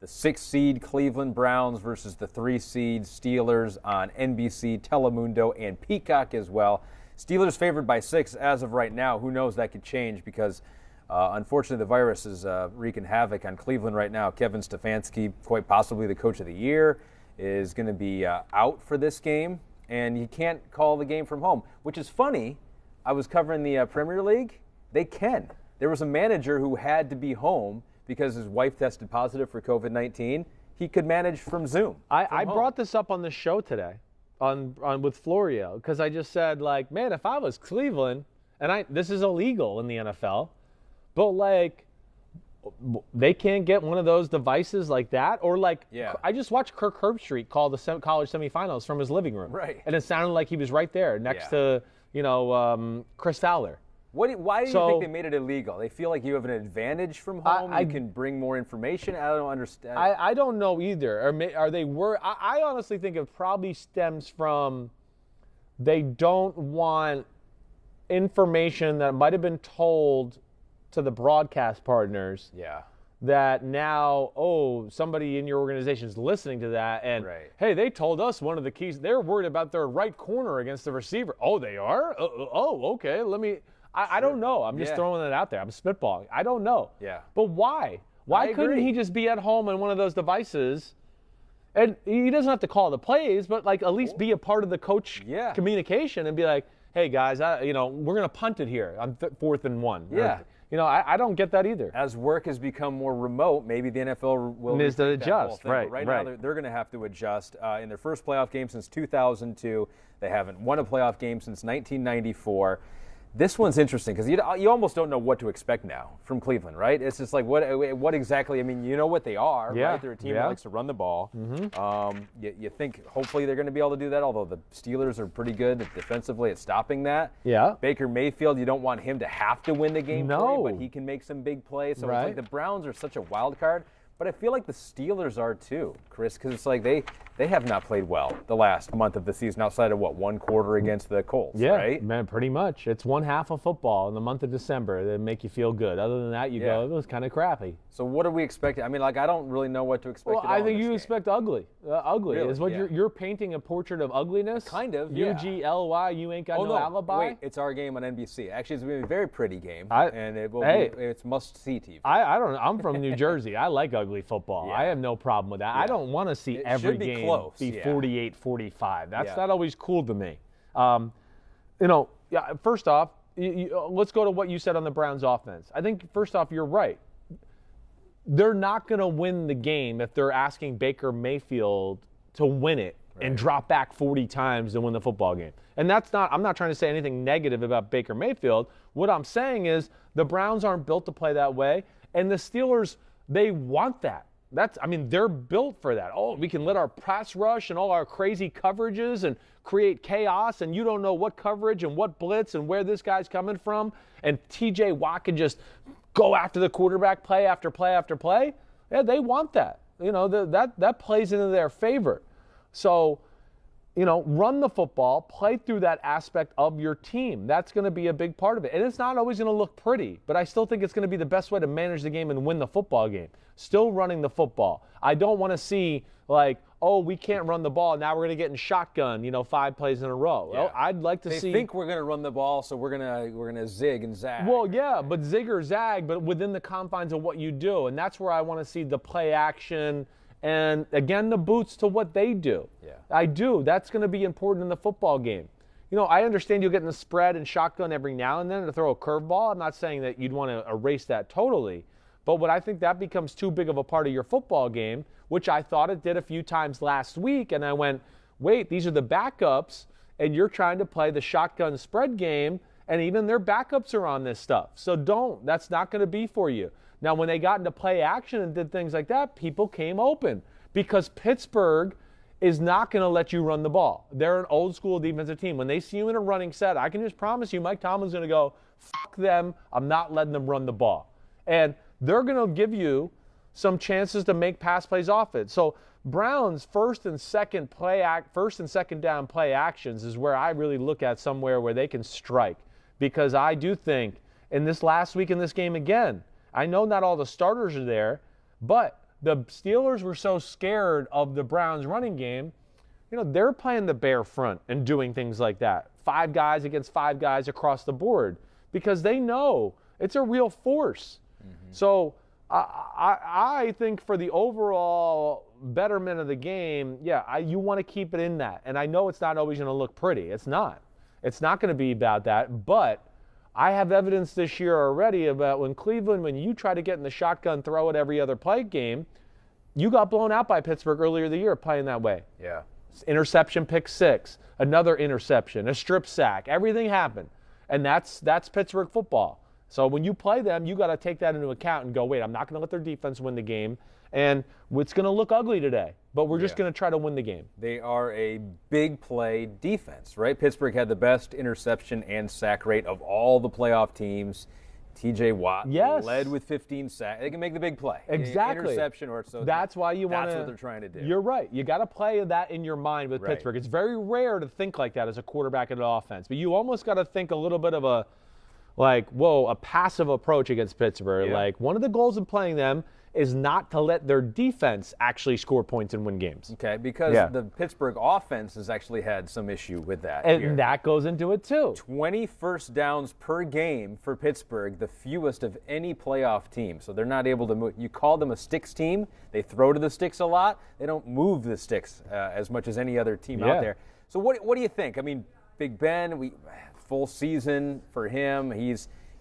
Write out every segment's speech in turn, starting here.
The 6 seed Cleveland Browns versus the 3 seed Steelers on NBC, Telemundo, and Peacock as well. Steelers favored by 6 as of right now. Who knows, that could change because unfortunately the virus is wreaking havoc on Cleveland right now. Kevin Stefanski, quite possibly the coach of the year, is going to be out for this game, and he can't call the game from home, which is funny. I was covering the Premier League. They can. There was a manager who had to be home because his wife tested positive for COVID-19. He could manage from Zoom. I brought this up on the show today on with Florio because I just said, like, man, if I was Cleveland, and this is illegal in the NFL, but, like, they can't get one of those devices like that? Or, like, I just watched Kirk Herbstreit call the college semifinals from his living room. Right. And it sounded like he was right there next to, Chris Fowler. Why do you think they made it illegal? They feel like you have an advantage from home. You can bring more information. I don't understand. I don't know either. Are they worried? I honestly think it probably stems from they don't want information that might have been told to the broadcast partners. Yeah. That now, somebody in your organization is listening to that, and hey, they told us one of the keys. They're worried about their right corner against the receiver. Oh, they are? Okay. Let me. I don't know. I'm just throwing it out there. I'm spitballing. I don't know. Yeah. But why? Why couldn't he just be at home on one of those devices? And he doesn't have to call the plays, but, like, at least be a part of the coach communication and be like, hey, guys, we're going to punt it here on 4th and 1. Yeah. I don't get that either. As work has become more remote, maybe the NFL will needs to adjust. Right now, they're going to have to adjust. In their first playoff game since 2002, they haven't won a playoff game since 1994. This one's interesting because you almost don't know what to expect now from Cleveland, right? It's just like, what exactly? I mean, you know what they are, right? They're a team that likes to run the ball. Mm-hmm. You think hopefully they're going to be able to do that, although the Steelers are pretty good defensively at stopping that. Yeah. Baker Mayfield, you don't want him to have to win the game, but he can make some big plays. So it's like the Browns are such a wild card. But I feel like the Steelers are too, Chris, because it's like they have not played well the last month of the season outside of, one quarter against the Colts, right? Yeah, man, pretty much. It's one half of football in the month of December that make you feel good. Other than that, you go, it was kind of crappy. So what are we expecting? I mean, I don't really know what to expect. Well, I think you expect ugly. Ugly really? Is what you're painting a portrait of ugliness. Kind of, UGLY, you ain't got no alibi. Wait, it's our game on NBC. Actually, it's going to be a very pretty game, and it will it's must-see TV. I don't know. I'm from New Jersey. I like ugly football. I have no problem with that. I don't want to see every game be 48-45. That's not always cool to me. First off, let's go to what you said on the Browns offense. I think, first off, you're right. They're not going to win the game if they're asking Baker Mayfield to win it and drop back 40 times to win the football game. And I'm not trying to say anything negative about Baker Mayfield. What I'm saying is the Browns aren't built to play that way, and the Steelers, they want that. They're built for that. Oh, we can let our pass rush and all our crazy coverages and create chaos, and you don't know what coverage and what blitz and where this guy's coming from. And TJ Watt can just go after the quarterback play after play after play. Yeah, they want that. That plays into their favor. So, run the football, play through that aspect of your team. That's going to be a big part of it. And it's not always going to look pretty, but I still think it's going to be the best way to manage the game and win the football game. Still running the football. I don't want to see, we can't run the ball. Now we're going to get in shotgun, 5 plays in a row. Yeah. Well, I'd like to see. They think we're going to run the ball, so we're going to zig and zag. Well, yeah, but zig or zag, but within the confines of what you do. And that's where I want to see the play action and, again, the boots to what they do. Yeah. I do. That's going to be important in the football game. I understand you'll get in the spread and shotgun every now and then to throw a curveball. I'm not saying that you'd want to erase that totally. But what I think that becomes too big of a part of your football game, which I thought it did a few times last week, and I went, wait, these are the backups, and you're trying to play the shotgun spread game, and even their backups are on this stuff. So don't. That's not going to be for you. Now, when they got into play action and did things like that, people came open because Pittsburgh is not going to let you run the ball. They're an old-school defensive team. When they see you in a running set, I can just promise you Mike Tomlin's going to go, fuck them, I'm not letting them run the ball. And they're going to give you some chances to make pass plays off it. So Browns' first and second down play actions is where I really look at somewhere where they can strike, because I do think in this last week in this game again, I know not all the starters are there, but the Steelers were so scared of the Browns running game, they're playing the bare front and doing things like that. 5 guys against 5 guys across the board because they know it's a real force. So I think for the overall betterment of the game, you want to keep it in that. And I know it's not always going to look pretty. It's not. It's not going to be about that. But I have evidence this year already about when you try to get in the shotgun throw at every other play game, you got blown out by Pittsburgh earlier in the year playing that way. Yeah. Interception, pick 6, another interception, a strip sack. Everything happened. And that's Pittsburgh football. So when you play them, you got to take that into account and go, wait, I'm not going to let their defense win the game. And it's going to look ugly today, but we're just going to try to win the game. They are a big play defense, right? Pittsburgh had the best interception and sack rate of all the playoff teams. TJ Watt led with 15 sacks. They can make the big play. Exactly. Interception or so. That's why you want to. That's what they're trying to do. You're right. You got to play that in your mind with Pittsburgh. It's very rare to think like that as a quarterback in an offense, but you almost got to think a little bit of a passive approach against Pittsburgh. Yeah. One of the goals of playing them is not to let their defense actually score points and win games. Okay, because the Pittsburgh offense has actually had some issue with that. And that goes into it too. 20 first downs per game for Pittsburgh, the fewest of any playoff team. So they're not able to move. You call them a sticks team. They throw to the sticks a lot. They don't move the sticks as much as any other team out there. So what do you think? I mean, Big Ben, full season for him.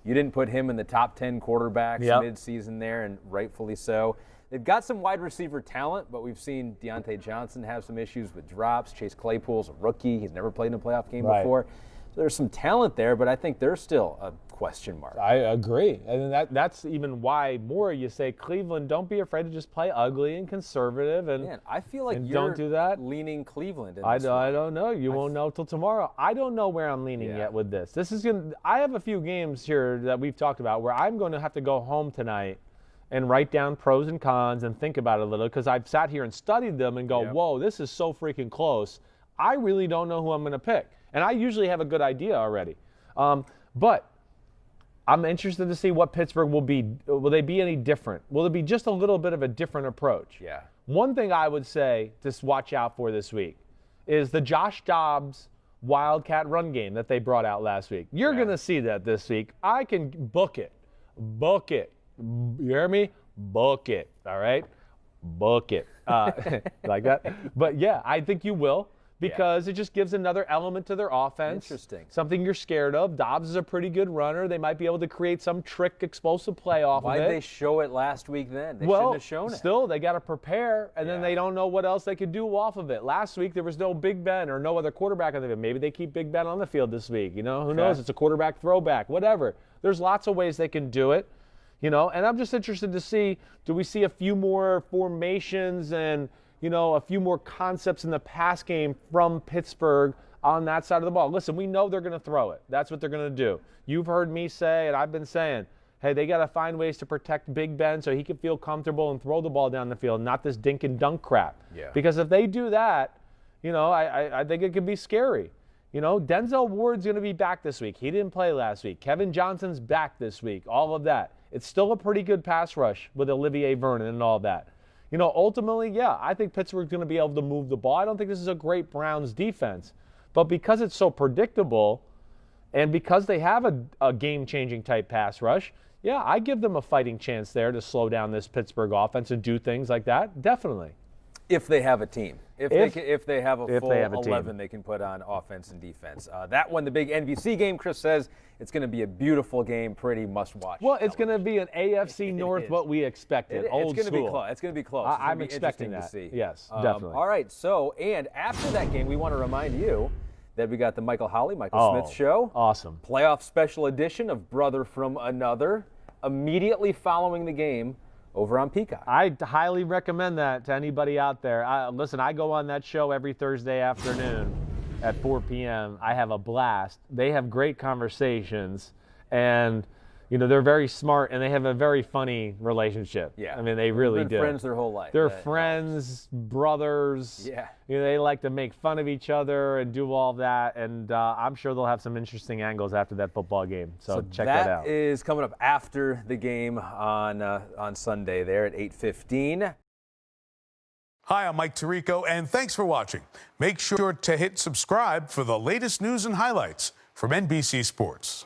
You didn't put him in the top 10 quarterbacks mid-season there, and rightfully so. They've got some wide receiver talent, but we've seen Deontay Johnson have some issues with drops. Chase Claypool's a rookie. He's never played in a playoff game before. So there's some talent there, but I think they're still a question mark. I agree. And that's even why more you say, Cleveland, don't be afraid to just play ugly and conservative. And man, I feel like you're don't do that. leaning Cleveland. I don't know. You won't know till tomorrow. I don't know where I'm leaning yet with this. I have a few games here that we've talked about where I'm going to have to go home tonight and write down pros and cons and think about it a little because I've sat here and studied them and go, whoa, this is so freaking close. I really don't know who I'm going to pick. And I usually have a good idea already. But I'm interested to see what Pittsburgh will be. Will they be any different? Will it be just a little bit of a different approach? Yeah. One thing I would say to watch out for this week is the Josh Dobbs Wildcat run game that they brought out last week. You're going to see that this week. I can book it. Book it. You hear me? Book it. All right? Book it. Like that? But, yeah, I think you will. Because it just gives another element to their offense. Interesting. Something you're scared of. Dobbs is a pretty good runner. They might be able to create some trick, explosive play off of it. Why did they show it last week then? They shouldn't have shown it. Still, they got to prepare, and then they don't know what else they could do off of it. Last week, there was no Big Ben or no other quarterback on the field. Maybe they keep Big Ben on the field this week. Who knows? It's a quarterback throwback, whatever. There's lots of ways they can do it. And I'm just interested to see, do we see a few more formations and a few more concepts in the pass game from Pittsburgh on that side of the ball. Listen, we know they're going to throw it. That's what they're going to do. You've heard me say, and I've been saying, hey, they got to find ways to protect Big Ben so he can feel comfortable and throw the ball down the field, not this dink and dunk crap. Yeah. Because if they do that, I think it could be scary. Denzel Ward's going to be back this week. He didn't play last week. Kevin Johnson's back this week. All of that. It's still a pretty good pass rush with Olivier Vernon and all that. Ultimately, I think Pittsburgh's going to be able to move the ball. I don't think this is a great Browns defense. But because it's so predictable and because they have a game-changing type pass rush, I give them a fighting chance there to slow down this Pittsburgh offense and do things like that. Definitely. If they have a team. If they have a full 11 team. they can put on offense and defense. That one, the big NBC game, Chris says, it's going to be a beautiful game, pretty must-watch. Well, it's going to be an AFC North what we expected, old school. It's going to be close. I'm expecting that. To see. Yes, definitely. All right, and after that game, we want to remind you that we got the Michael Smith Show. Awesome. Playoff special edition of Brother from Another, immediately following the game over on Peacock. I highly recommend that to anybody out there. Listen, I go on that show every Thursday afternoon at 4 p.m. I have a blast. They have great conversations, and they're very smart, and they have a very funny relationship. Yeah. I mean, they really do. They're friends their whole life. They're friends, brothers. Yeah. They like to make fun of each other and do all that, and I'm sure they'll have some interesting angles after that football game. So check that out. That is coming up after the game on Sunday there at 8:15. Hi, I'm Mike Tirico, and thanks for watching. Make sure to hit subscribe for the latest news and highlights from NBC Sports.